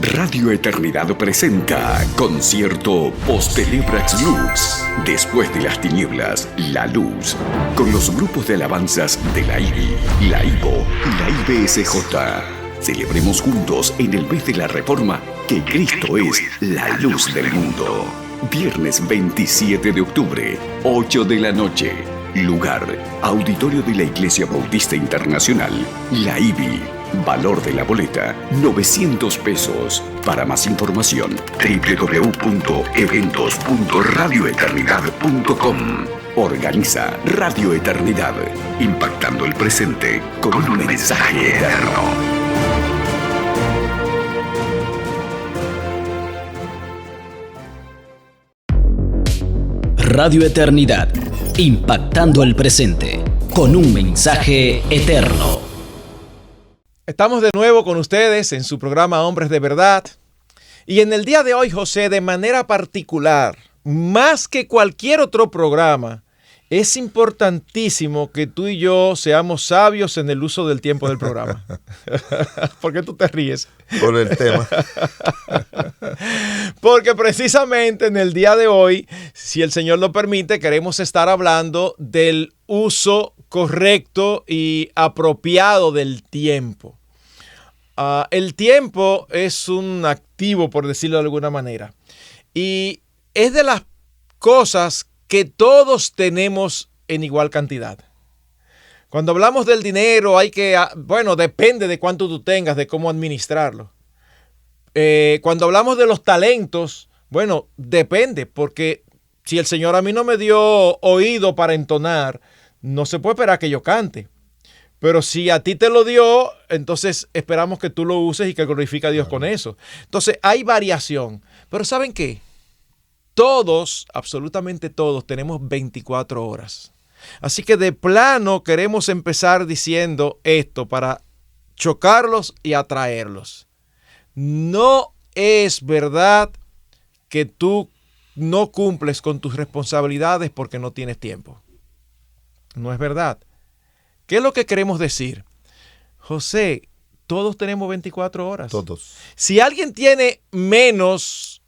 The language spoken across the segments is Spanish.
Radio Eternidad presenta Concierto Post-Telebrax Lux. Después de las tinieblas, la luz. Con los grupos de alabanzas de la IBI, la IVO y la IBSJ. Celebremos juntos en el mes de la Reforma que Cristo es la luz del mundo. Viernes 27 de octubre, 8 de la noche. Lugar, Auditorio de la Iglesia Bautista Internacional, la IBI. Valor de la boleta, 900 pesos. Para más información, www.eventos.radioeternidad.com. Organiza Radio Eternidad, impactando el presente con un mensaje eterno. Radio Eternidad, impactando el presente con un mensaje eterno. Estamos de nuevo con ustedes en su programa Hombres de Verdad. Y en el día de hoy, José, de manera particular, más que cualquier otro programa, es importantísimo que tú y yo seamos sabios en el uso del tiempo del programa. ¿Por qué tú te ríes? Por el tema. Porque precisamente en el día de hoy, si el Señor lo permite, queremos estar hablando del uso correcto y apropiado del tiempo. El tiempo es un activo, por decirlo de alguna manera, y es de las cosas que todos tenemos en igual cantidad. Cuando hablamos del dinero depende de cuánto tú tengas, de cómo administrarlo. Cuando hablamos de los talentos, depende, porque si el Señor a mí no me dio oído para entonar, no se puede esperar que yo cante. Pero si a ti te lo dio, entonces esperamos que tú lo uses y que glorifique a Dios con eso. Entonces hay variación. Pero ¿saben qué? Todos, absolutamente todos, tenemos 24 horas. Así que de plano queremos empezar diciendo esto para chocarlos y atraerlos. No es verdad que tú no cumples con tus responsabilidades porque no tienes tiempo. No es verdad. ¿Qué es lo que queremos decir? José, todos tenemos 24 horas. Todos. Si alguien tiene menos,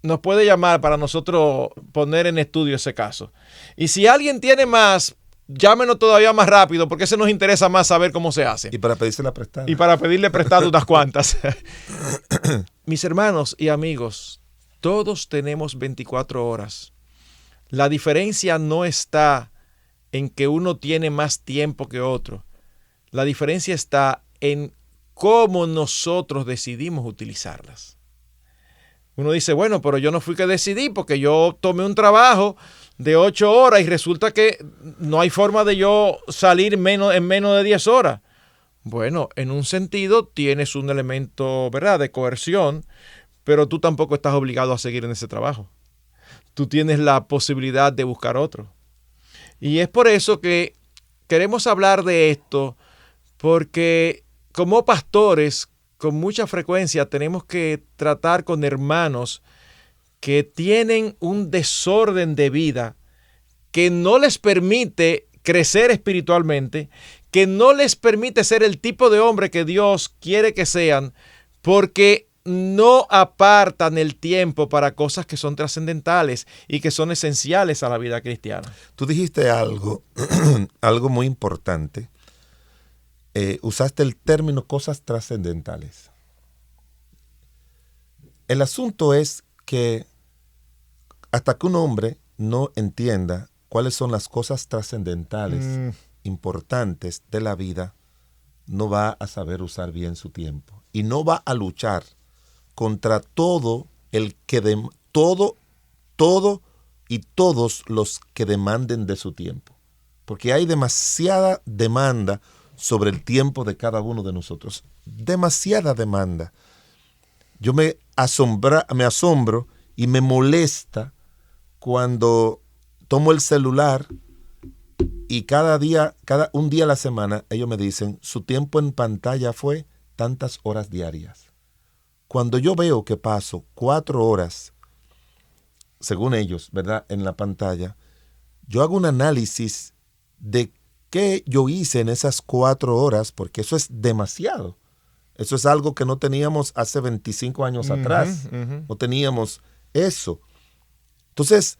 nos puede llamar para nosotros poner en estudio ese caso. Y si alguien tiene más, llámenos todavía más rápido, porque ese nos interesa más saber cómo se hace. Y para pedírsela prestada. Y para pedirle prestado unas cuantas. Mis hermanos y amigos, todos tenemos 24 horas. La diferencia no está en que uno tiene más tiempo que otro. La diferencia está en cómo nosotros decidimos utilizarlas. Uno dice, pero yo no fui que decidí porque yo tomé un trabajo de 8 horas y resulta que no hay forma de yo salir en menos de 10 horas. Bueno, en un sentido tienes un elemento, ¿verdad?, de coerción, pero tú tampoco estás obligado a seguir en ese trabajo. Tú tienes la posibilidad de buscar otro. Y es por eso que queremos hablar de esto, porque como pastores, con mucha frecuencia tenemos que tratar con hermanos que tienen un desorden de vida que no les permite crecer espiritualmente, que no les permite ser el tipo de hombre que Dios quiere que sean, porque no apartan el tiempo para cosas que son trascendentales y que son esenciales a la vida cristiana. Tú dijiste algo, algo muy importante. Usaste el término cosas trascendentales. El asunto es que hasta que un hombre no entienda cuáles son las cosas trascendentales, importantes de la vida, no va a saber usar bien su tiempo y no va a luchar contra todo y todos los que demanden de su tiempo. Porque hay demasiada demanda sobre el tiempo de cada uno de nosotros. Demasiada demanda. Yo me asombro y me molesta cuando tomo el celular y un día a la semana ellos me dicen, su tiempo en pantalla fue tantas horas diarias. Cuando yo veo que paso 4 horas, según ellos, ¿verdad?, en la pantalla, yo hago un análisis de qué yo hice en esas 4 horas, porque eso es demasiado. Eso es algo que no teníamos hace 25 años atrás. No teníamos eso. Entonces,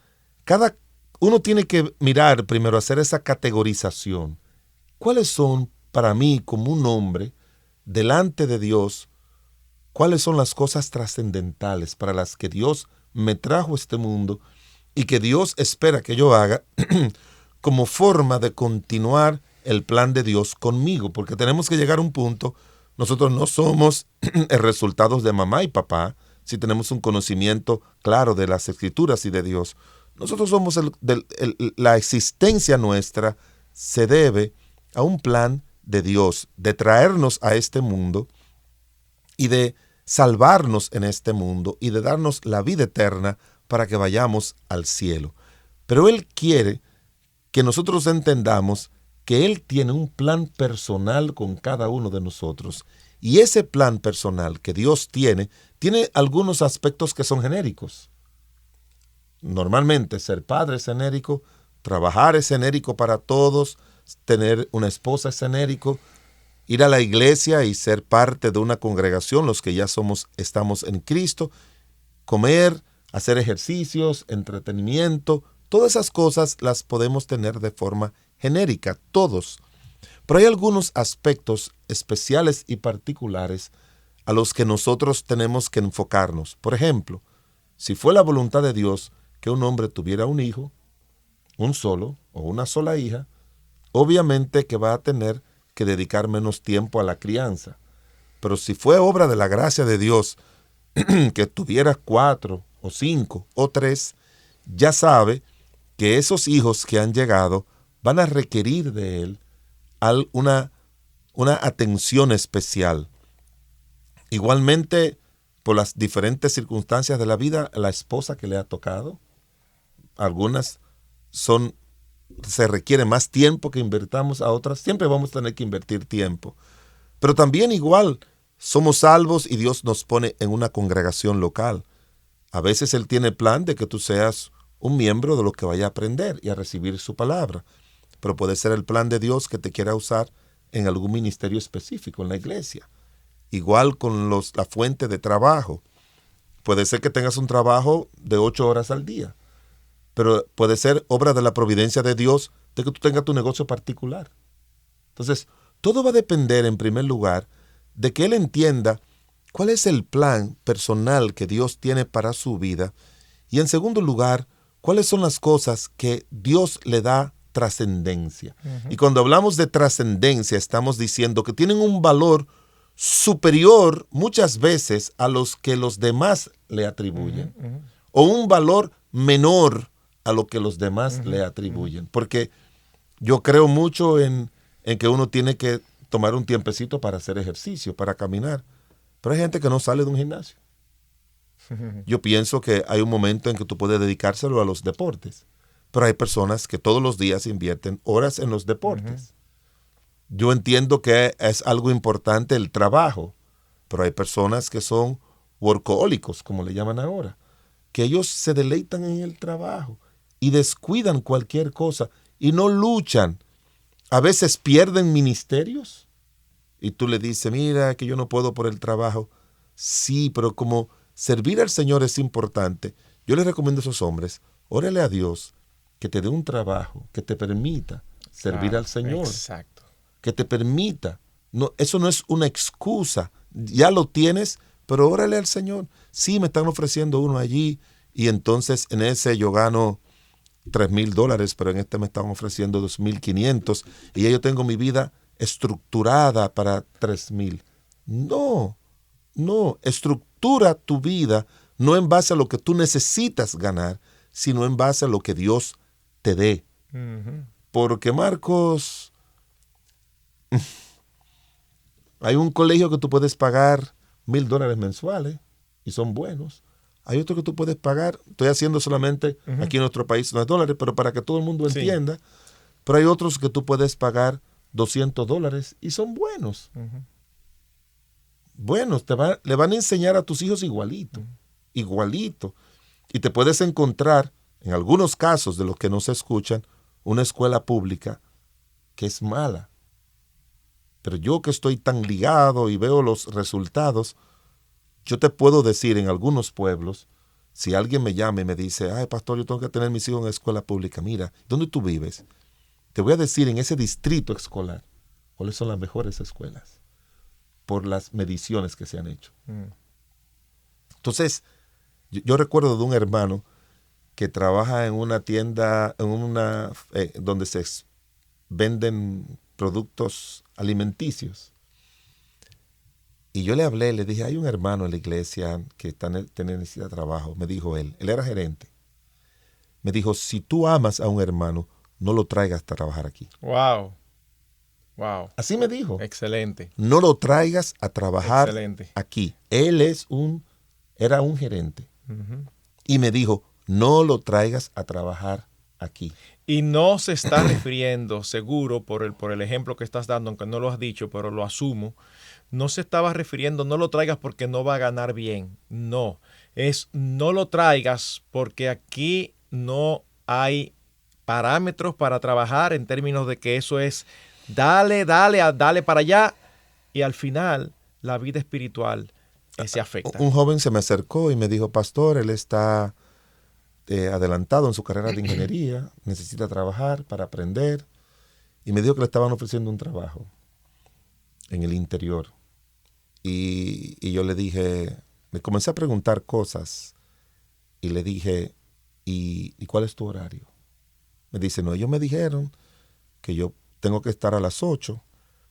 uno tiene que mirar primero, hacer esa categorización. ¿Cuáles son para mí como un hombre delante de Dios? ¿Cuáles son las cosas trascendentales para las que Dios me trajo a este mundo y que Dios espera que yo haga como forma de continuar el plan de Dios conmigo? Porque tenemos que llegar a un punto. Nosotros no somos el resultado de mamá y papá, si tenemos un conocimiento claro de las Escrituras y de Dios. Nosotros somos la existencia nuestra se debe a un plan de Dios, de traernos a este mundo y de salvarnos en este mundo y de darnos la vida eterna para que vayamos al cielo. Pero Él quiere que nosotros entendamos que Él tiene un plan personal con cada uno de nosotros. Y ese plan personal que Dios tiene algunos aspectos que son genéricos. Normalmente ser padre es genérico, trabajar es genérico para todos, tener una esposa es genérico, ir a la iglesia y ser parte de una congregación, los que ya estamos en Cristo, comer, hacer ejercicios, entretenimiento, todas esas cosas las podemos tener de forma genérica, todos. Pero hay algunos aspectos especiales y particulares a los que nosotros tenemos que enfocarnos. Por ejemplo, si fue la voluntad de Dios que un hombre tuviera un hijo, un solo o una sola hija, obviamente que va a tener que dedicar menos tiempo a la crianza. Pero si fue obra de la gracia de Dios que tuviera 4 o 5 o 3, ya sabe que esos hijos que han llegado van a requerir de él una atención especial. Igualmente, por las diferentes circunstancias de la vida, la esposa que le ha tocado, algunas se requiere más tiempo que invertamos, a otras siempre vamos a tener que invertir tiempo. Pero también igual, somos salvos y Dios nos pone en una congregación local. A veces Él tiene plan de que tú seas un miembro de lo que vaya a aprender y a recibir su palabra. Pero puede ser el plan de Dios que te quiera usar en algún ministerio específico en la iglesia. Igual con la fuente de trabajo. Puede ser que tengas un trabajo de 8 horas al día, pero puede ser obra de la providencia de Dios de que tú tengas tu negocio particular. Entonces, todo va a depender en primer lugar de que Él entienda cuál es el plan personal que Dios tiene para su vida y en segundo lugar, cuáles son las cosas que Dios le da trascendencia. Y cuando hablamos de trascendencia, estamos diciendo que tienen un valor superior muchas veces a los que los demás le atribuyen, o un valor menor a lo que los demás le atribuyen. Porque yo creo mucho en que uno tiene que tomar un tiempecito para hacer ejercicio, para caminar. Pero hay gente que no sale de un gimnasio. Yo pienso que hay un momento en que tú puedes dedicárselo a los deportes. Pero hay personas que todos los días invierten horas en los deportes. Yo entiendo que es algo importante el trabajo, pero hay personas que son workahólicos, como le llaman ahora, que ellos se deleitan en el trabajo y descuidan cualquier cosa y no luchan. A veces pierden ministerios y tú le dices, mira, que yo no puedo por el trabajo. Sí, pero como servir al Señor es importante, yo les recomiendo a esos hombres, órale a Dios, que te dé un trabajo que te permita servir al Señor. Exacto. Que te permita. No, eso no es una excusa. Ya lo tienes, pero órale al Señor. Sí, me están ofreciendo uno allí y entonces en ese yo gano $3,000, pero en este me están ofreciendo 2,500 y ya yo tengo mi vida estructurada para 3,000. No. Estructura tu vida no en base a lo que tú necesitas ganar, sino en base a lo que Dios te dé. Porque Marcos, hay un colegio que tú puedes pagar $1,000 mensuales y son buenos. Hay otro que tú puedes pagar, estoy haciendo solamente aquí en nuestro país no es dólares, pero para que todo el mundo entienda, pero hay otros que tú puedes pagar $200 y son buenos. Buenos, le van a enseñar a tus hijos igualito. Y te puedes encontrar, en algunos casos de los que no se escuchan, una escuela pública que es mala. Pero yo que estoy tan ligado y veo los resultados, yo te puedo decir en algunos pueblos, si alguien me llama y me dice, ay, pastor, yo tengo que tener mis hijos en escuela pública, mira, ¿dónde tú vives? Te voy a decir en ese distrito escolar cuáles son las mejores escuelas por las mediciones que se han hecho. Entonces, yo recuerdo de un hermano que trabaja en una tienda, donde se venden productos alimenticios. Y yo le hablé, le dije, hay un hermano en la iglesia que tiene necesidad de trabajo. Me dijo él era gerente. Me dijo, si tú amas a un hermano, no lo traigas a trabajar aquí. Wow. Así me dijo. Excelente. No lo traigas a trabajar Excelente. aquí. Él era un gerente. Uh-huh. Y me dijo, no lo traigas a trabajar aquí. Y no se está refiriendo, seguro, por el ejemplo que estás dando, aunque no lo has dicho, pero lo asumo, no se estaba refiriendo, no lo traigas porque no va a ganar bien. No, no lo traigas porque aquí no hay parámetros para trabajar en términos de que eso es dale para allá, y al final la vida espiritual se afecta. Un joven se me acercó y me dijo, pastor, él está adelantado en su carrera de ingeniería, necesita trabajar para aprender, y me dijo que le estaban ofreciendo un trabajo en el interior. Y yo le dije, me comencé a preguntar cosas y le dije, ¿y cuál es tu horario? Me dice, no, ellos me dijeron que yo tengo que estar a las 8,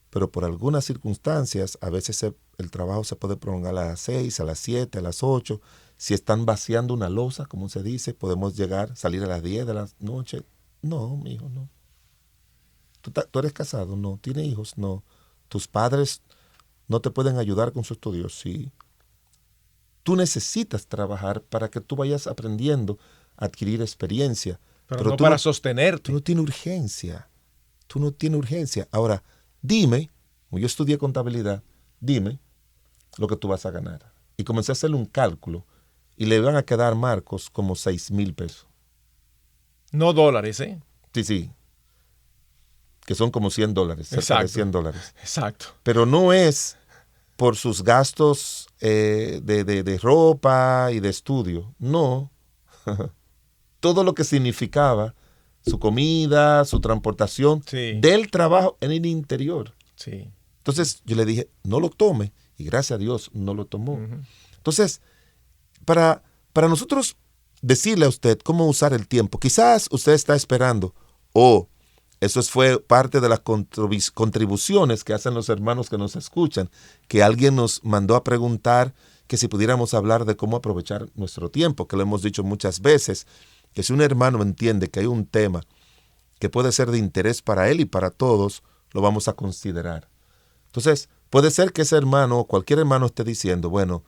pero por algunas circunstancias a veces el trabajo se puede prolongar a las 6, a las 7, a las 8. Si están vaciando una loza, como se dice, podemos salir a las 10 de la noche. No, mi hijo, no. ¿Tú eres casado? No. ¿Tienes hijos? No. ¿Tus padres no te pueden ayudar con su estudio? Sí. Tú necesitas trabajar para que tú vayas aprendiendo a adquirir experiencia. Pero no para sostenerte. Tú no tienes urgencia. Tú no tienes urgencia. Ahora, dime, como yo estudié contabilidad, dime lo que tú vas a ganar. Y comencé a hacerle un cálculo y le van a quedar, Marcos, como 6,000 pesos. No dólares, ¿eh? Sí. Que son como $100, cerca de $100. Exacto. Pero no es por sus gastos de ropa y de estudio. No. Todo lo que significaba su comida, su transportación, sí, del trabajo en el interior. Sí. Entonces yo le dije, no lo tome. Y gracias a Dios no lo tomó. Uh-huh. Entonces, para nosotros decirle a usted cómo usar el tiempo, quizás usted está esperando, eso fue parte de las contribuciones que hacen los hermanos que nos escuchan, que alguien nos mandó a preguntar que si pudiéramos hablar de cómo aprovechar nuestro tiempo, que lo hemos dicho muchas veces, que si un hermano entiende que hay un tema que puede ser de interés para él y para todos, lo vamos a considerar. Entonces, puede ser que ese hermano o cualquier hermano esté diciendo, bueno,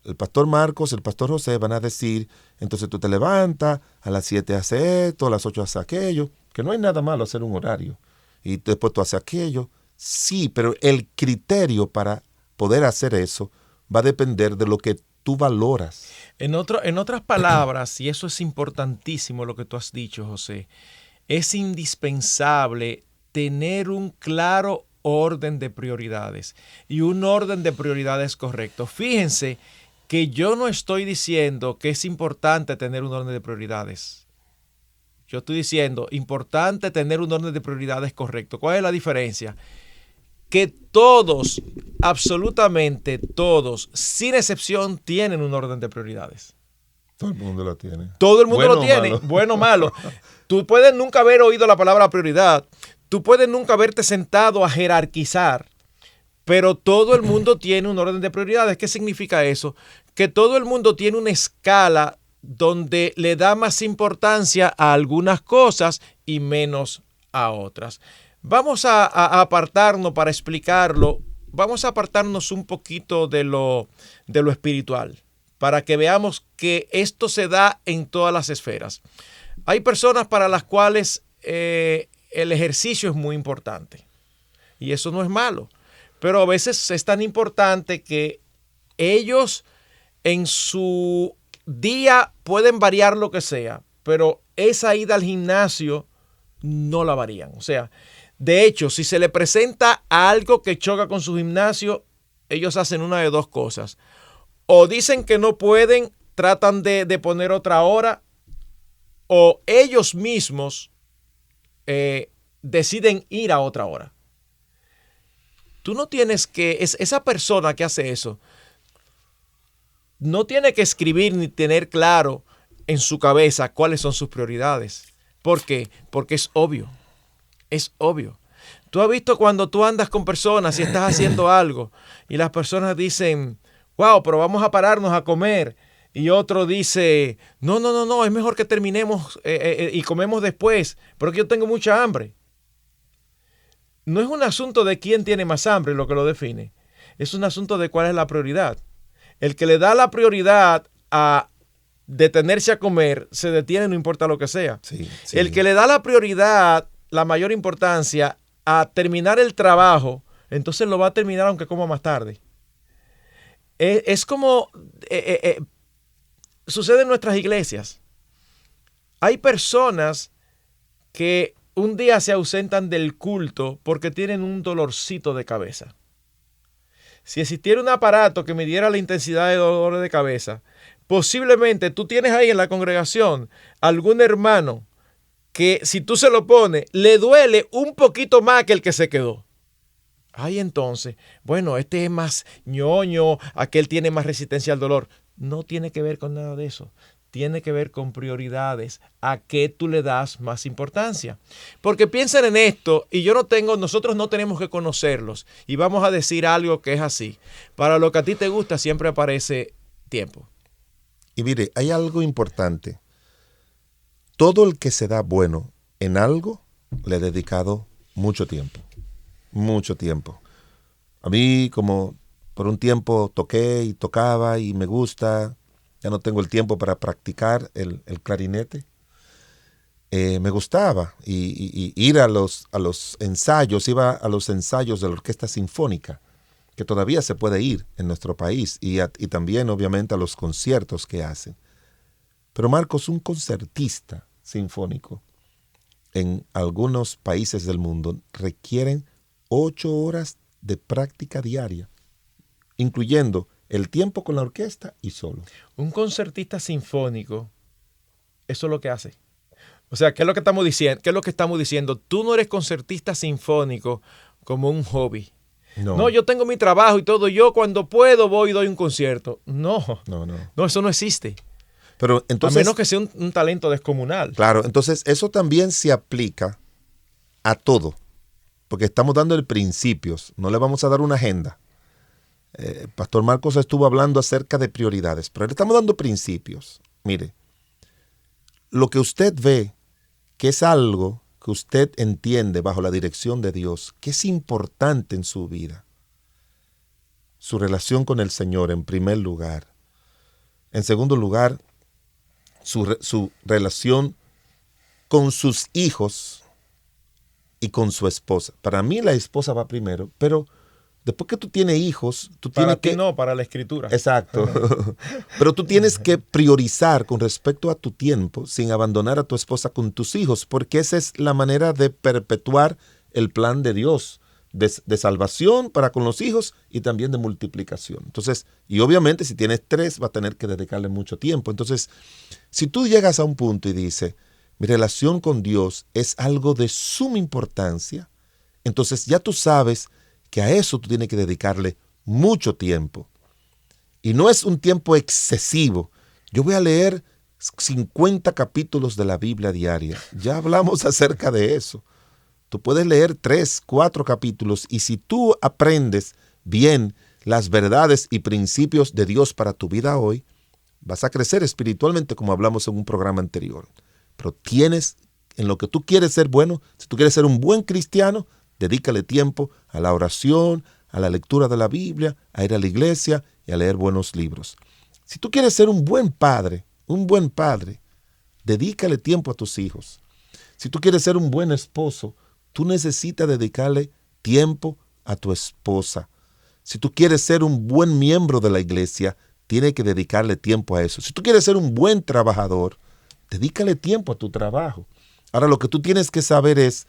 el pastor Marcos, el pastor José van a decir, entonces tú te levantas, a las 7 haces esto, a las 8 haces aquello, que no hay nada malo hacer un horario, y después tú haces aquello. Sí, pero el criterio para poder hacer eso va a depender de lo que tú valoras. En otras palabras, y eso es importantísimo lo que tú has dicho, José, es indispensable tener un claro orden de prioridades y un orden de prioridades correcto. Fíjense que yo no estoy diciendo que es importante tener un orden de prioridades. Yo estoy diciendo, importante tener un orden de prioridades correcto. ¿Cuál es la diferencia? Que todos, absolutamente todos, sin excepción, tienen un orden de prioridades. Todo el mundo lo tiene. Todo el mundo lo tiene, bueno o malo. Tú puedes nunca haber oído la palabra prioridad. Tú puedes nunca haberte sentado a jerarquizar, pero todo el mundo tiene un orden de prioridades. ¿Qué significa eso? Que todo el mundo tiene una escala donde le da más importancia a algunas cosas y menos a otras. Vamos a apartarnos para explicarlo. Vamos a apartarnos un poquito de lo espiritual para que veamos que esto se da en todas las esferas. Hay personas para las cuales el ejercicio es muy importante y eso no es malo, pero a veces es tan importante que ellos en su día pueden variar lo que sea, pero esa ida al gimnasio no la varían. O sea, De hecho, si se le presenta algo que choca con su gimnasio, ellos hacen una de dos cosas. O dicen que no pueden, tratan de poner otra hora, o ellos mismos deciden ir a otra hora. Tú no tienes que, esa persona que hace eso, no tiene que escribir ni tener claro en su cabeza cuáles son sus prioridades. ¿Por qué? Porque es obvio. Es obvio. Tú has visto cuando tú andas con personas y estás haciendo algo y las personas dicen, wow, pero vamos a pararnos a comer. Y otro dice, no, es mejor que terminemos y comemos después, porque yo tengo mucha hambre. No es un asunto de quién tiene más hambre lo que lo define. Es un asunto de cuál es la prioridad. El que le da la prioridad a detenerse a comer, se detiene no importa lo que sea. Sí. El que le da la prioridad, la mayor importancia a terminar el trabajo, entonces lo va a terminar aunque coma más tarde. Es como sucede en nuestras iglesias. Hay personas que un día se ausentan del culto porque tienen un dolorcito de cabeza. Si existiera un aparato que midiera la intensidad de dolor de cabeza, posiblemente tú tienes ahí en la congregación algún hermano que si tú se lo pones, le duele un poquito más que el que se quedó. Ay, entonces, bueno, este es más ñoño, aquel tiene más resistencia al dolor. No tiene que ver con nada de eso. Tiene que ver con prioridades. ¿A qué tú le das más importancia? Porque piensen en esto, y nosotros no tenemos que conocerlos. Y vamos a decir algo que es así. Para lo que a ti te gusta siempre aparece tiempo. Y mire, hay algo importante. Todo el que se da bueno en algo, le he dedicado mucho tiempo. Mucho tiempo. A mí, como por un tiempo toqué y tocaba y me gusta, ya no tengo el tiempo para practicar el clarinete. Me gustaba y ir a los ensayos, iba a los ensayos de la Orquesta Sinfónica, que todavía se puede ir en nuestro país, y también obviamente a los conciertos que hacen. Pero Marcos, un concertista sinfónico en algunos países del mundo requieren 8 horas de práctica diaria, incluyendo el tiempo con la orquesta y solo. Un concertista sinfónico, eso es lo que hace. O sea, ¿qué es lo que estamos diciendo? ¿Qué es lo que estamos diciendo? Tú no eres concertista sinfónico como un hobby. No, yo tengo mi trabajo y todo. Yo cuando puedo voy y doy un concierto. No, eso no existe. Pero entonces, a menos que sea un talento descomunal. Claro, entonces eso también se aplica a todo. Porque estamos dando principios, no le vamos a dar una agenda. Pastor Marcos estuvo hablando acerca de prioridades, pero le estamos dando principios. Mire, lo que usted ve, que es algo que usted entiende bajo la dirección de Dios, que es importante en su vida. Su relación con el Señor en primer lugar. En segundo lugar, su relación con sus hijos y con su esposa. Para mí la esposa va primero, pero después que tú tienes hijos, tú tienes que... No, para la escritura. Exacto. Pero tú tienes que priorizar con respecto a tu tiempo sin abandonar a tu esposa con tus hijos, porque esa es la manera de perpetuar el plan de Dios de salvación para con los hijos y también de multiplicación. Entonces, y obviamente si tienes 3 va a tener que dedicarle mucho tiempo. Entonces, si tú llegas a un punto y dices, mi relación con Dios es algo de suma importancia, entonces ya tú sabes que a eso tú tienes que dedicarle mucho tiempo. Y no es un tiempo excesivo. Yo voy a leer 50 capítulos de la Biblia diaria. Ya hablamos acerca de eso. Tú puedes leer 3, 4 capítulos y si tú aprendes bien las verdades y principios de Dios para tu vida hoy, vas a crecer espiritualmente como hablamos en un programa anterior. Pero tienes, en lo que tú quieres ser bueno, si tú quieres ser un buen cristiano, dedícale tiempo a la oración, a la lectura de la Biblia, a ir a la iglesia y a leer buenos libros. Si tú quieres ser un buen padre, dedícale tiempo a tus hijos. Si tú quieres ser un buen esposo, tú necesitas dedicarle tiempo a tu esposa. Si tú quieres ser un buen miembro de la iglesia, tienes que dedicarle tiempo a eso. Si tú quieres ser un buen trabajador, dedícale tiempo a tu trabajo. Ahora, lo que tú tienes que saber es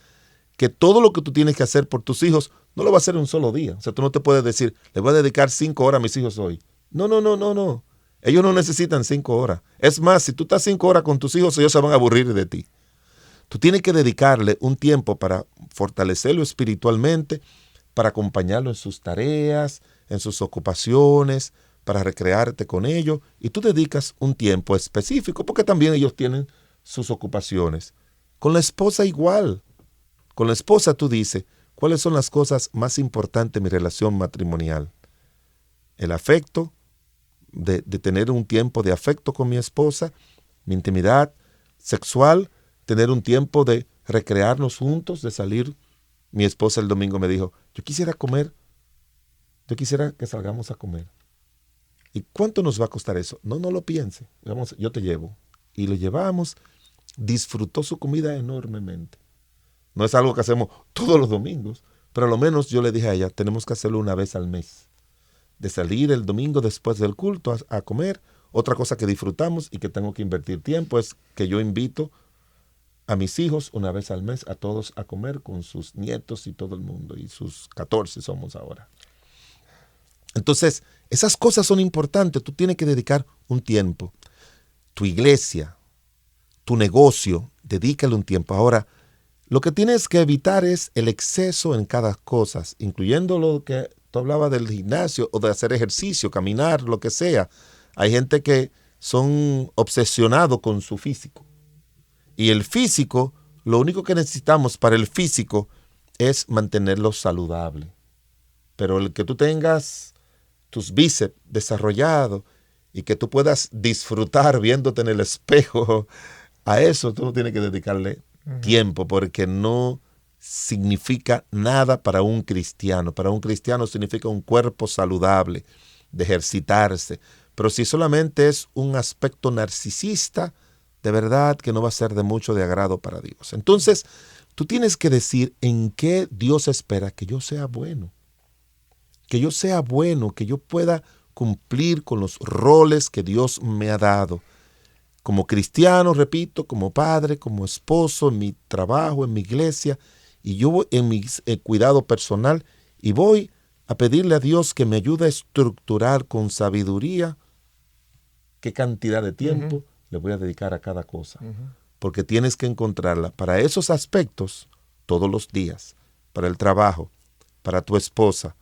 que todo lo que tú tienes que hacer por tus hijos no lo va a hacer en un solo día. O sea, tú no te puedes decir, le voy a dedicar 5 horas a mis hijos hoy. No. Ellos no necesitan 5 horas. Es más, si tú estás 5 horas con tus hijos, ellos se van a aburrir de ti. Tú tienes que dedicarle un tiempo para fortalecerlo espiritualmente, para acompañarlo en sus tareas, en sus ocupaciones, para recrearte con ellos. Y tú dedicas un tiempo específico, porque también ellos tienen sus ocupaciones. Con la esposa igual. Con la esposa tú dices, ¿cuáles son las cosas más importantes en mi relación matrimonial? El afecto, de tener un tiempo de afecto con mi esposa, mi intimidad sexual, tener un tiempo de recrearnos juntos, de salir. Mi esposa el domingo me dijo, yo quisiera que salgamos a comer. ¿Y cuánto nos va a costar eso? No lo piense. Vamos, yo te llevo. Y lo llevamos. Disfrutó su comida enormemente. No es algo que hacemos todos los domingos, pero a lo menos yo le dije a ella, tenemos que hacerlo una vez al mes. De salir el domingo después del culto a comer. Otra cosa que disfrutamos y que tengo que invertir tiempo es que yo invito a mis hijos una vez al mes, a todos a comer con sus nietos y todo el mundo. Y sus 14 somos ahora. Entonces, esas cosas son importantes. Tú tienes que dedicar un tiempo. Tu iglesia, tu negocio, dedícale un tiempo. Ahora, lo que tienes que evitar es el exceso en cada cosa, incluyendo lo que tú hablabas del gimnasio o de hacer ejercicio, caminar, lo que sea. Hay gente que son obsesionados con su físico. Y el físico, lo único que necesitamos para el físico es mantenerlo saludable. Pero el que tú tengas tus bíceps desarrollados y que tú puedas disfrutar viéndote en el espejo, a eso tú no tienes que dedicarle tiempo, porque no significa nada para un cristiano. Para un cristiano significa un cuerpo saludable, de ejercitarse. Pero si solamente es un aspecto narcisista, de verdad que no va a ser de mucho de agrado para Dios. Entonces, tú tienes que decir en qué Dios espera que yo sea bueno. Que yo sea bueno, que yo pueda cumplir con los roles que Dios me ha dado. Como cristiano, repito, como padre, como esposo, en mi trabajo, en mi iglesia, y yo en mi cuidado personal, y voy a pedirle a Dios que me ayude a estructurar con sabiduría qué cantidad de tiempo le voy a dedicar a cada cosa. Porque tienes que encontrarla para esos aspectos todos los días, para el trabajo, para tu esposa,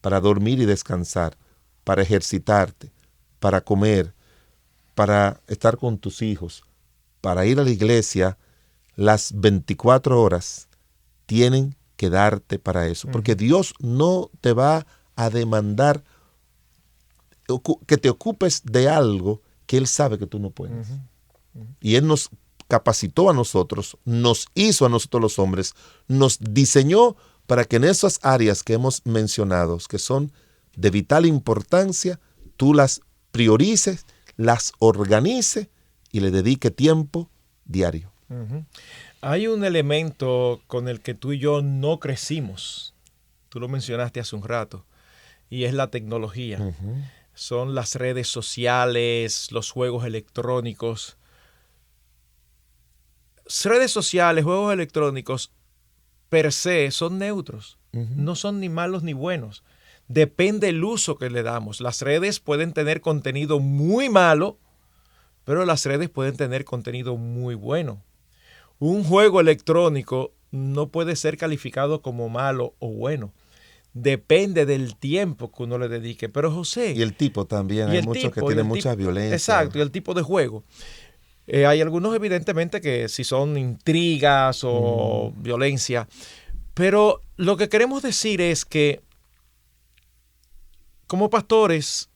para dormir y descansar, para ejercitarte, para comer, para estar con tus hijos, para ir a la iglesia. Las 24 horas tienen que darte para eso, porque Dios no te va a demandar que te ocupes de algo que Él sabe que tú no puedes. Y Él nos capacitó a nosotros, nos hizo a nosotros los hombres, nos diseñó para que en esas áreas que hemos mencionado, que son de vital importancia, tú las priorices, las organices y le dedique tiempo diario. Hay un elemento con el que tú y yo no crecimos. Tú lo mencionaste hace un rato. Y es la tecnología. Son las redes sociales, los juegos electrónicos. Redes sociales, juegos electrónicos, per se, son neutros. No son ni malos ni buenos. Depende el uso que le damos. Las redes pueden tener contenido muy malo, pero las redes pueden tener contenido muy bueno. Un juego electrónico no puede ser calificado como malo o bueno. Depende del tiempo que uno le dedique. Pero José... Y el tipo también. Hay muchos que tienen mucha violencia. Exacto, y el tipo de juego. Hay algunos evidentemente que si son intrigas o violencia. Pero lo que queremos decir es que como pastores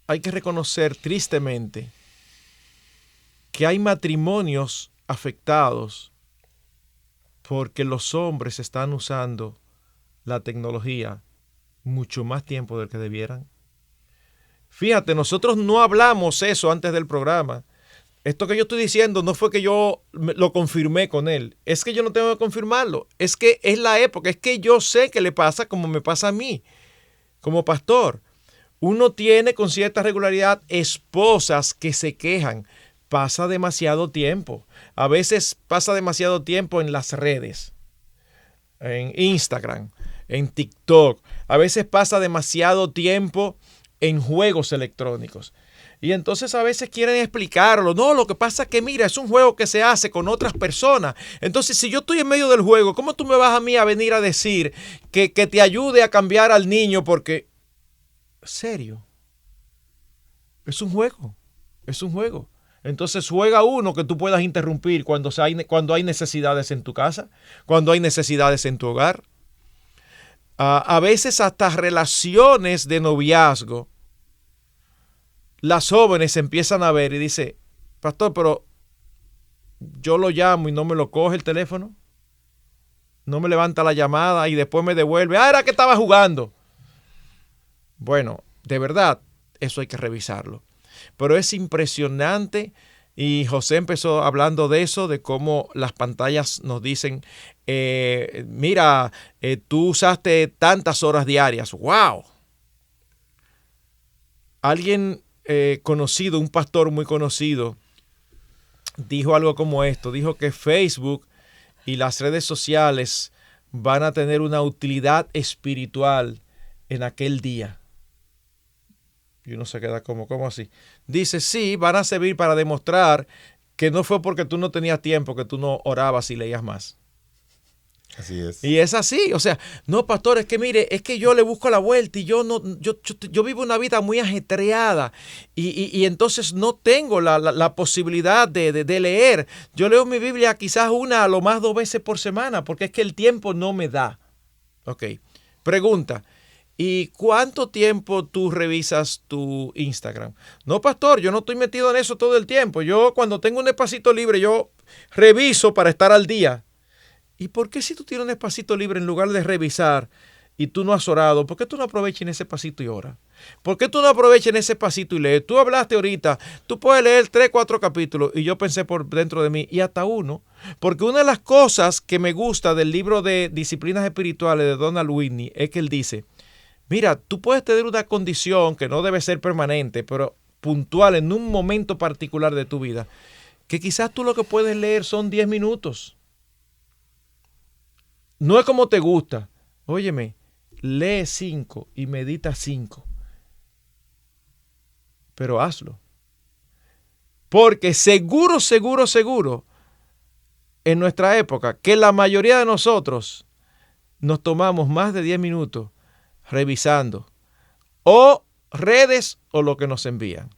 hay que reconocer tristemente que hay matrimonios afectados porque los hombres están usando la tecnología mucho más tiempo del que debieran. Fíjate, nosotros no hablamos eso antes del programa. Esto que yo estoy diciendo no fue que yo lo confirmé con él. Es que yo no tengo que confirmarlo. Es que es la época. Es que yo sé que le pasa como me pasa a mí. Como pastor, uno tiene con cierta regularidad esposas que se quejan. Pasa demasiado tiempo. A veces pasa demasiado tiempo en las redes. en Instagram, en TikTok. A veces pasa demasiado tiempo en juegos electrónicos. Y entonces a veces quieren explicarlo. No, lo que pasa es que mira, es un juego que se hace con otras personas. Entonces, si yo estoy en medio del juego, ¿cómo tú me vas a mí a venir a decir que te ayude a cambiar al niño? Porque, serio, es un juego. Es un juego. Entonces juega uno que tú puedas interrumpir cuando hay necesidades en tu casa, cuando hay necesidades en tu hogar. A veces hasta relaciones de noviazgo. Las jóvenes empiezan a ver y dice, pastor, pero yo lo llamo y no me lo coge el teléfono. No me levanta la llamada y después me devuelve. Ah, era que estaba jugando. Bueno, de verdad, eso hay que revisarlo. Pero es impresionante y José empezó hablando de eso, de cómo las pantallas nos dicen, mira, tú usaste tantas horas diarias. ¡Wow! Alguien conocido, un pastor muy conocido, dijo algo como esto. Dijo que Facebook y las redes sociales van a tener una utilidad espiritual en aquel día. Y uno se queda como, ¿cómo así? Dice, sí, van a servir para demostrar que no fue porque tú no tenías tiempo, que tú no orabas y leías más. Así es. Y es así, o sea, no, pastor, es que mire, es que yo le busco la vuelta y yo vivo una vida muy ajetreada y entonces no tengo la posibilidad de leer. Yo leo mi Biblia quizás una a lo más 2 veces por semana porque es que el tiempo no me da. Ok, pregunta. ¿Y cuánto tiempo tú revisas tu Instagram? No, pastor, yo no estoy metido en eso todo el tiempo. Yo cuando tengo un espacito libre, yo reviso para estar al día. ¿Y por qué si tú tienes un espacito libre en lugar de revisar y tú no has orado, por qué tú no aprovechas en ese espacito y oras? ¿Por qué tú no aprovechas en ese espacito y lees? Tú hablaste ahorita, tú puedes leer 3, 4 capítulos y yo pensé por dentro de mí y hasta uno. Porque una de las cosas que me gusta del libro de Disciplinas Espirituales de Donald Whitney es que él dice, mira, tú puedes tener una condición que no debe ser permanente, pero puntual en un momento particular de tu vida, que quizás tú lo que puedes leer son 10 minutos. No es como te gusta. Óyeme, lee 5 y medita 5. Pero hazlo. Porque seguro, en nuestra época, que la mayoría de nosotros nos tomamos más de 10 minutos revisando o redes o lo que nos envían.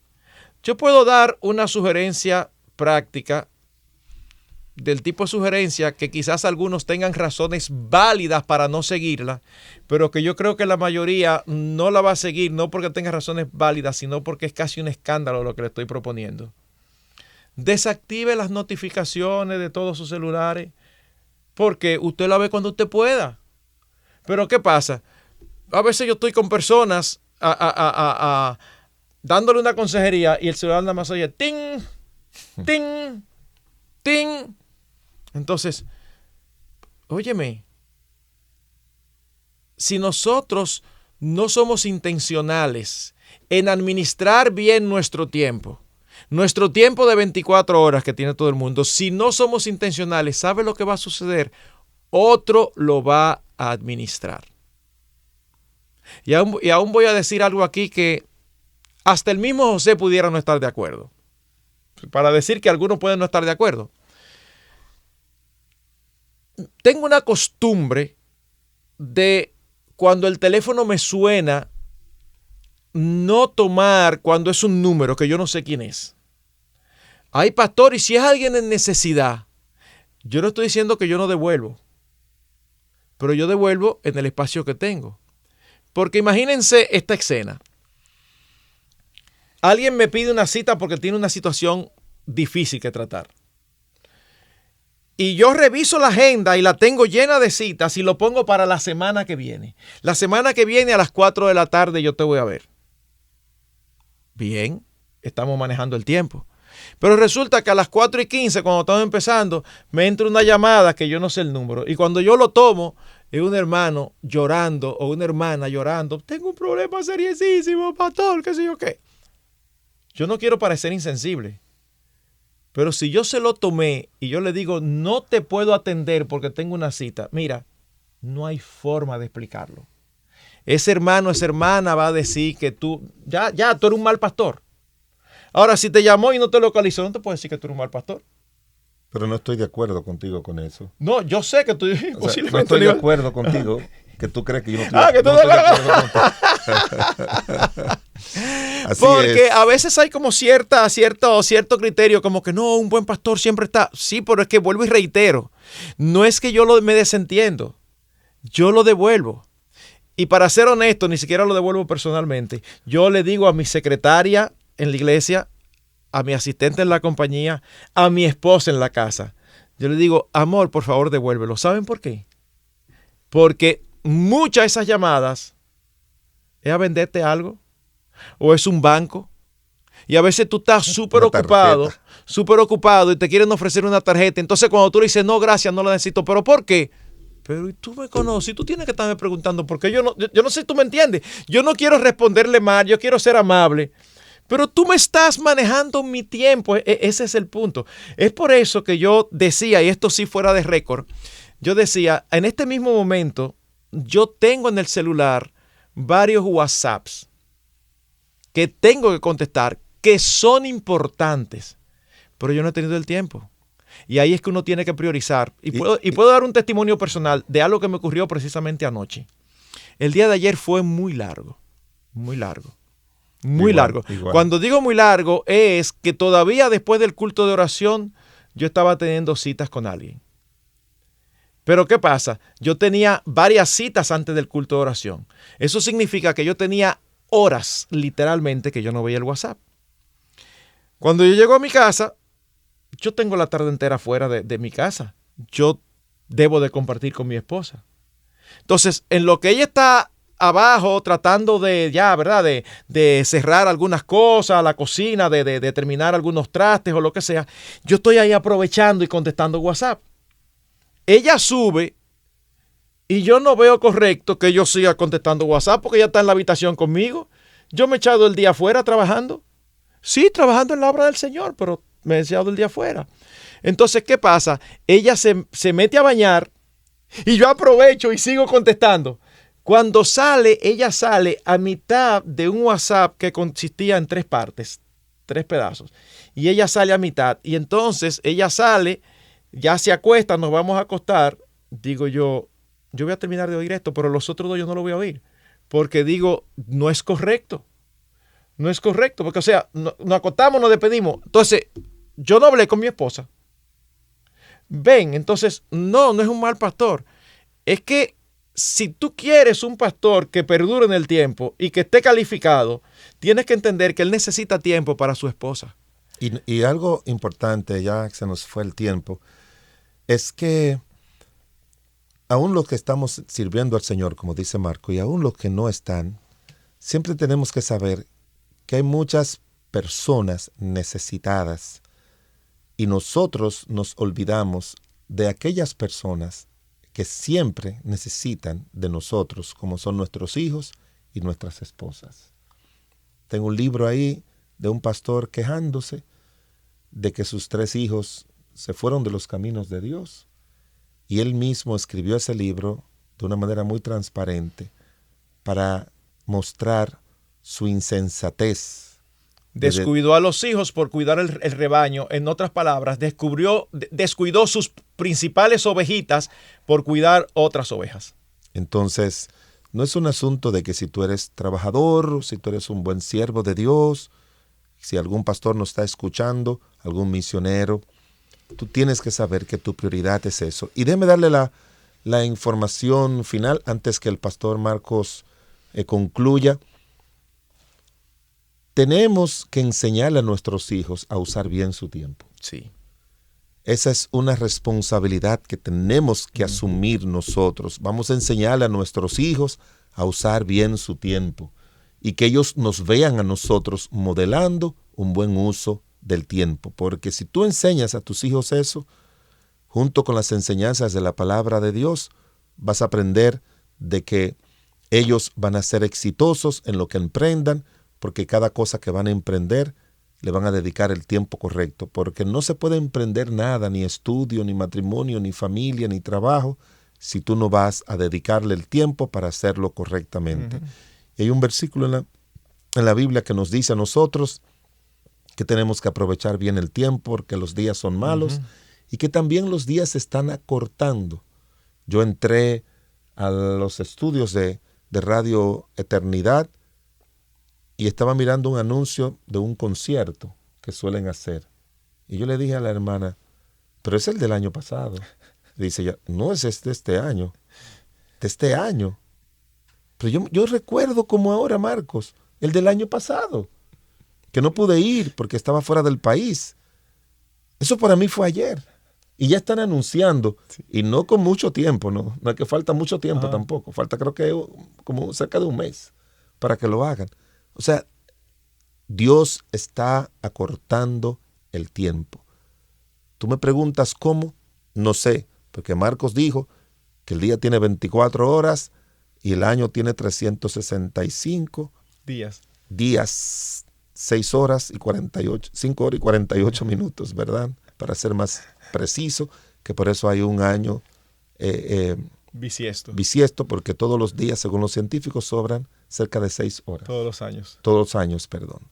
Yo puedo dar una sugerencia práctica del tipo de sugerencia que quizás algunos tengan razones válidas para no seguirla, pero que yo creo que la mayoría no la va a seguir, no porque tenga razones válidas, sino porque es casi un escándalo lo que le estoy proponiendo. Desactive las notificaciones de todos sus celulares, porque usted la ve cuando usted pueda. Pero ¿qué pasa? A veces yo estoy con personas dándole una consejería y el celular nada más oye ting, ting, ting. Entonces, óyeme, si nosotros no somos intencionales en administrar bien nuestro tiempo de 24 horas que tiene todo el mundo, si no somos intencionales, ¿sabe lo que va a suceder? Otro lo va a administrar. Y aún voy a decir algo aquí que hasta el mismo José pudiera no estar de acuerdo. Para decir que algunos pueden no estar de acuerdo. Tengo una costumbre de cuando el teléfono me suena, no tomar cuando es un número que yo no sé quién es. Ay, pastor, y si es alguien en necesidad, yo no estoy diciendo que yo no devuelvo, pero yo devuelvo en el espacio que tengo. Porque imagínense esta escena. Alguien me pide una cita porque tiene una situación difícil que tratar. Y yo reviso la agenda y la tengo llena de citas y lo pongo para la semana que viene. La semana que viene a las 4 de la tarde yo te voy a ver. Bien, estamos manejando el tiempo. Pero resulta que a las 4:15, cuando estamos empezando, me entra una llamada que yo no sé el número. Y cuando yo lo tomo, es un hermano llorando o una hermana llorando. Tengo un problema seriosísimo, pastor, qué sé yo qué. Yo no quiero parecer insensible. Pero si yo se lo tomé y yo le digo, no te puedo atender porque tengo una cita, mira, No hay forma de explicarlo. Ese hermano, esa hermana va a decir que tú eres un mal pastor. Ahora, si te llamó y no te localizó, no te puede decir que tú eres un mal pastor. Pero no estoy de acuerdo contigo con eso. No, yo sé que tú posiblemente no estoy de acuerdo contigo, que tú crees que yo no estoy, que tú no estoy de acuerdo contigo. Porque a veces hay como cierto criterio, como que no, un buen pastor siempre está. Sí, pero es que vuelvo y reitero, no es que yo me desentiendo, yo lo devuelvo. Y para ser honesto, ni siquiera lo devuelvo personalmente. Yo le digo a mi secretaria en la iglesia, a mi asistente en la compañía, a mi esposa en la casa. Yo le digo, amor, por favor, devuélvelo. ¿Saben por qué? Porque muchas de esas llamadas es a venderte algo o es un banco. Y a veces tú estás súper ocupado y te quieren ofrecer una tarjeta. Entonces cuando tú le dices, no, gracias, no la necesito. ¿Pero por qué? Pero tú me conoces y tú tienes que estarme preguntando por qué. Yo no sé si tú me entiendes. Yo no quiero responderle mal, yo quiero ser amable. Pero tú me estás manejando mi tiempo. Ese es el punto. Es por eso que yo decía, y esto sí fuera de récord, yo decía, en este mismo momento, yo tengo en el celular varios WhatsApps que tengo que contestar, que son importantes, pero yo no he tenido el tiempo. Y ahí es que uno tiene que priorizar. Y puedo dar un testimonio personal de algo que me ocurrió precisamente anoche. El día de ayer fue muy largo. Muy largo. Muy largo. Igual. Cuando digo muy largo es que todavía después del culto de oración yo estaba teniendo citas con alguien. Pero ¿qué pasa? Yo tenía varias citas antes del culto de oración. Eso significa que yo tenía horas, literalmente, que yo no veía el WhatsApp. Cuando yo llego a mi casa, yo tengo la tarde entera fuera de mi casa. Yo debo de compartir con mi esposa. Entonces, en lo que ella está abajo tratando de cerrar algunas cosas, la cocina, de terminar algunos trastes o lo que sea, yo estoy ahí aprovechando y contestando WhatsApp. Ella sube y yo no veo correcto que yo siga contestando WhatsApp porque ella está en la habitación conmigo. Yo me he echado el día afuera trabajando. Sí, trabajando en la obra del Señor, pero me he echado el día afuera. Entonces, ¿qué pasa? Ella se mete a bañar y yo aprovecho y sigo contestando. Cuando sale, ella sale a mitad de un WhatsApp que consistía en 3 partes, 3 pedazos. Y ella sale a mitad. Y entonces ella sale, ya se acuesta, nos vamos a acostar. Digo yo voy a terminar de oír esto, pero los otros 2 yo no lo voy a oír. Porque digo, no es correcto. No es correcto, porque o sea, nos acostamos, nos despedimos. Entonces, yo no hablé con mi esposa. Ven, entonces, no es un mal pastor. Es que si tú quieres un pastor que perdure en el tiempo y que esté calificado, tienes que entender que él necesita tiempo para su esposa. Y algo importante, ya que se nos fue el tiempo, es que aún los que estamos sirviendo al Señor, como dice Marco, y aún los que no están, siempre tenemos que saber que hay muchas personas necesitadas y nosotros nos olvidamos de aquellas personas que siempre necesitan de nosotros, como son nuestros hijos y nuestras esposas. Tengo un libro ahí de un pastor quejándose de que sus 3 hijos se fueron de los caminos de Dios y él mismo escribió ese libro de una manera muy transparente para mostrar su insensatez. Descuidó a los hijos por cuidar el rebaño. En otras palabras, descuidó sus principales ovejitas por cuidar otras ovejas. Entonces, no es un asunto de que si tú eres trabajador, si tú eres un buen siervo de Dios, si algún pastor nos está escuchando, algún misionero, tú tienes que saber que tu prioridad es eso. Y déjeme darle la información final antes que el pastor Marcos concluya. Tenemos que enseñarle a nuestros hijos a usar bien su tiempo. Sí. Esa es una responsabilidad que tenemos que asumir nosotros. Vamos a enseñarle a nuestros hijos a usar bien su tiempo y que ellos nos vean a nosotros modelando un buen uso del tiempo. Porque si tú enseñas a tus hijos eso, junto con las enseñanzas de la palabra de Dios, vas a aprender de que ellos van a ser exitosos en lo que emprendan, porque cada cosa que van a emprender le van a dedicar el tiempo correcto, porque no se puede emprender nada, ni estudio, ni matrimonio, ni familia, ni trabajo, si tú no vas a dedicarle el tiempo para hacerlo correctamente. Y hay un versículo en la Biblia que nos dice a nosotros que tenemos que aprovechar bien el tiempo porque los días son malos y que también los días se están acortando. Yo entré a los estudios de Radio Eternidad y estaba mirando un anuncio de un concierto que suelen hacer. Y yo le dije a la hermana, pero es el del año pasado. Dice ella, no, es de este año. De este año. Pero yo recuerdo como ahora, Marcos, el del año pasado, que no pude ir porque estaba fuera del país. Eso para mí fue ayer. Y ya están anunciando, y no con mucho tiempo, no es que falta mucho tiempo tampoco. Falta creo que como cerca de un mes para que lo hagan. O sea, Dios está acortando el tiempo. Tú me preguntas cómo, no sé, porque Marcos dijo que el día tiene 24 horas y el año tiene 365 días, 6 horas y 48, 5 horas y 48 minutos, ¿verdad? Para ser más preciso, que por eso hay un año bisiesto, porque todos los días, según los científicos, sobran cerca de 6 horas. Todos los años. Todos los años, perdón.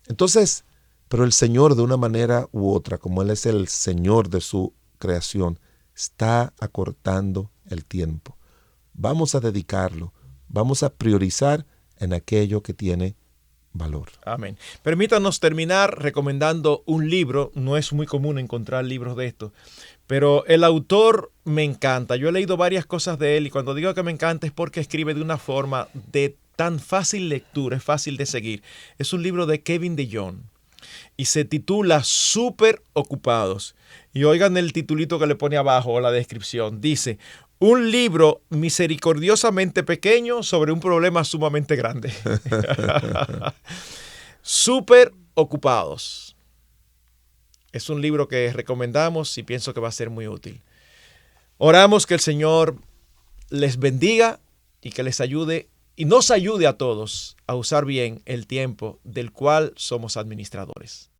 Entonces, pero el Señor de una manera u otra, como Él es el Señor de su creación, está acortando el tiempo. Vamos a dedicarlo, vamos a priorizar en aquello que tiene valor. Amén. Permítanos terminar recomendando un libro. No es muy común encontrar libros de esto, pero el autor me encanta. Yo he leído varias cosas de él y cuando digo que me encanta es porque escribe de una forma de tan fácil lectura, es fácil de seguir. Es un libro de Kevin DeYoung y se titula Súper Ocupados. Y oigan el titulito que le pone abajo o la descripción. Dice, un libro misericordiosamente pequeño sobre un problema sumamente grande. Súper Ocupados. Es un libro que recomendamos y pienso que va a ser muy útil. Oramos que el Señor les bendiga y que les ayude y nos ayude a todos a usar bien el tiempo del cual somos administradores.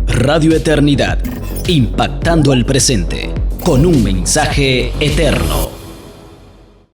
Radio Eternidad, impactando el presente con un mensaje eterno.